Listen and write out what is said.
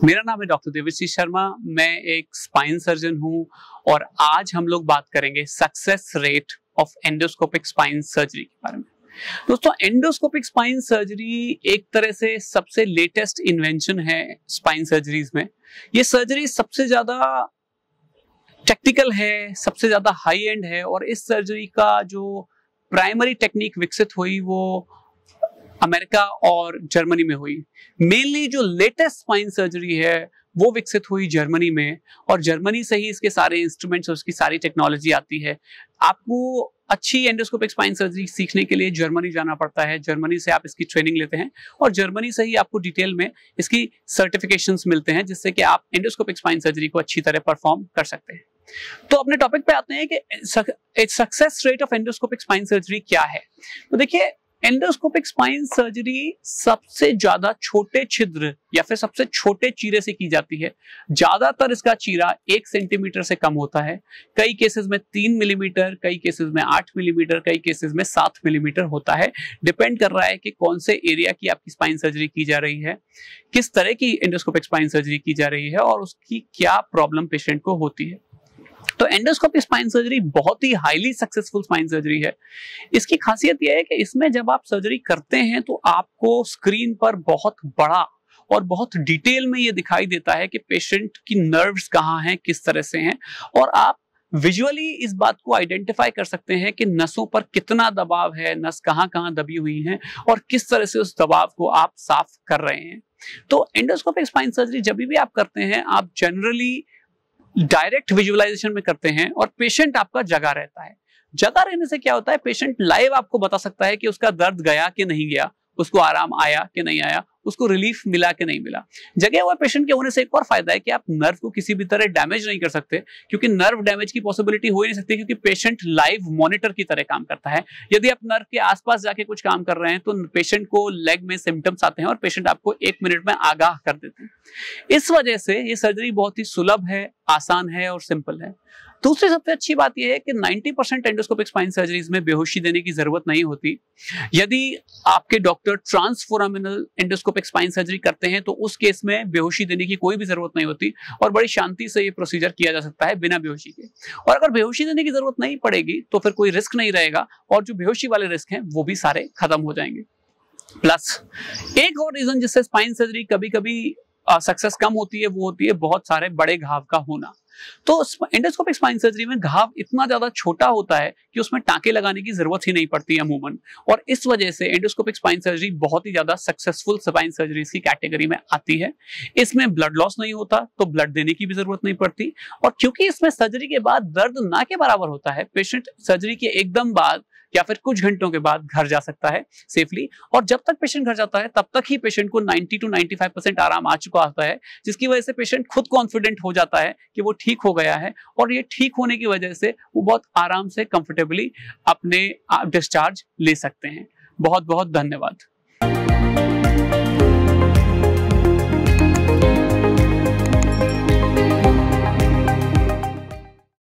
मेरा नाम है डॉक्टर देवश्री शर्मा। मैं एक स्पाइन सर्जन हूं और आज हम लोग बात करेंगे success rate of endoscopic spine surgery के बारे में। दोस्तों, एंडोस्कोपिक स्पाइन सर्जरी एक तरह से सबसे लेटेस्ट इन्वेंशन है स्पाइन सर्जरीज में। ये सर्जरी सबसे ज्यादा टेक्निकल है, सबसे ज्यादा हाई एंड है और इस सर्जरी का जो प्राइमरी टेक्निक विकसित हुई वो अमेरिका और जर्मनी में हुई। मेनली जो लेटेस्ट स्पाइन सर्जरी है वो विकसित हुई जर्मनी में और जर्मनी से ही इसके सारे इंस्ट्रूमेंट्स और उसकी सारी टेक्नोलॉजी आती है। आपको अच्छी एंडोस्कोपिक स्पाइन सर्जरी सीखने के लिए जर्मनी जाना पड़ता है। जर्मनी से आप इसकी ट्रेनिंग लेते हैं और जर्मनी से ही आपको डिटेल में इसकी सर्टिफिकेशंस मिलते हैं जिससे कि आप एंडोस्कोपिक स्पाइन सर्जरी को अच्छी तरह परफॉर्म कर सकते हैं। तो अपने टॉपिक पे आते हैं कि success rate of endoscopic spine surgery क्या है। तो देखिए, एंडोस्कोपिक स्पाइन सर्जरी सबसे ज्यादा छोटे छिद्र या फिर सबसे छोटे चीरे से की जाती है। ज्यादातर इसका चीरा 1 सेंटीमीटर से कम होता है। कई केसेस में 3 मिलीमीटर, कई केसेस में 8 मिलीमीटर, कई केसेस में 7 मिलीमीटर होता है। डिपेंड कर रहा है कि कौन से एरिया की आपकी स्पाइन सर्जरी की जा रही है, किस तरह की एंडोस्कोपिक स्पाइन सर्जरी की जा रही है और उसकी क्या प्रॉब्लम पेशेंट को होती है। तो एंडोस्कोपिक स्पाइन सर्जरी बहुत ही हाईली सक्सेसफुल स्पाइन सर्जरी है। इसकी खासियत यह है कि इसमें जब आप सर्जरी करते हैं तो आपको स्क्रीन पर बहुत बड़ा और बहुत डिटेल में यह दिखाई देता है कि पेशेंट की नर्व्स कहाँ हैं, किस तरह से हैं और आप विजुअली इस बात को आइडेंटिफाई कर सकते हैं कि नसों पर कितना दबाव है, नस कहाँ कहाँ दबी हुई हैं और किस तरह से उस दबाव को आप साफ कर रहे हैं। तो एंडोस्कोपिक स्पाइन सर्जरी जब भी आप करते हैं, आप जनरली डायरेक्ट विजुअलाइजेशन में करते हैं और पेशेंट आपका जगा रहता है। जगा रहने से क्या होता है, पेशेंट लाइव आपको बता सकता है कि उसका दर्द गया कि नहीं गया, उसको आराम आया कि नहीं आया, उसको रिलीफ मिला कि नहीं मिला। जगे हुए पेशेंट के होने से एक और फायदा है कि आप नर्व को किसी भी तरह डैमेज नहीं कर सकते, क्योंकि नर्व डैमेज की पॉसिबिलिटी हो ही नहीं सकती, क्योंकि पेशेंट लाइव मॉनिटर की तरह काम करता है। यदि आप नर्व के आसपास जाके कुछ काम कर रहे हैं तो पेशेंट को लेग में सिम्टम्स आते हैं और पेशेंट आपको 1 मिनट में आगाह कर देते हैं। इस वजह से ये सर्जरी बहुत ही सुलभ है, आसान है और सिंपल है। दूसरी सबसे अच्छी बात यह है कि 90% एंडोस्कोपिक स्पाइन सर्जरीज में बेहोशी देने की जरूरत नहीं होती। यदि आपके डॉक्टर ट्रांसफोरामिनल एंडोस्कोपिक स्पाइन सर्जरी करते हैं तो उस केस में बेहोशी देने की कोई भी जरूरत नहीं होती और बड़ी शांति से ये प्रोसीजर किया जा सकता है बिना बेहोशी के। और अगर बेहोशी देने की जरूरत नहीं पड़ेगी तो फिर कोई रिस्क नहीं रहेगा और जो बेहोशी वाले रिस्क हैं वो भी सारे खत्म हो जाएंगे। प्लस एक और रीजन जिससे स्पाइन सर्जरी कभी कभी सक्सेस कम होती है वो होती है बहुत सारे बड़े घाव का होना। तो एंडोस्कोपिक स्पाइन सर्जरी में घाव इतना ज्यादा छोटा होता है कि उसमें टांके लगाने की जरूरत ही नहीं पड़ती अमूमन और इस वजह से एंडोस्कोपिक स्पाइन सर्जरी बहुत ही ज्यादा सक्सेसफुल स्पाइन सर्जरी की कैटेगरी में आती है। इसमें ब्लड लॉस नहीं होता तो ब्लड देने की भी जरूरत नहीं पड़ती और क्योंकि इसमें सर्जरी के बाद दर्द ना के बराबर होता है, पेशेंट सर्जरी के एकदम बाद या फिर कुछ घंटों के बाद घर जा सकता है सेफली और जब तक पेशेंट घर जाता है तब तक ही पेशेंट को 90 to 95% आराम आ चुका होता है, जिसकी वजह से पेशेंट खुद कॉन्फिडेंट हो जाता है कि वो ठीक हो गया है और ये ठीक होने की वजह से वो बहुत आराम से कंफर्टेबली अपने डिस्चार्ज ले सकते हैं। बहुत बहुत धन्यवाद।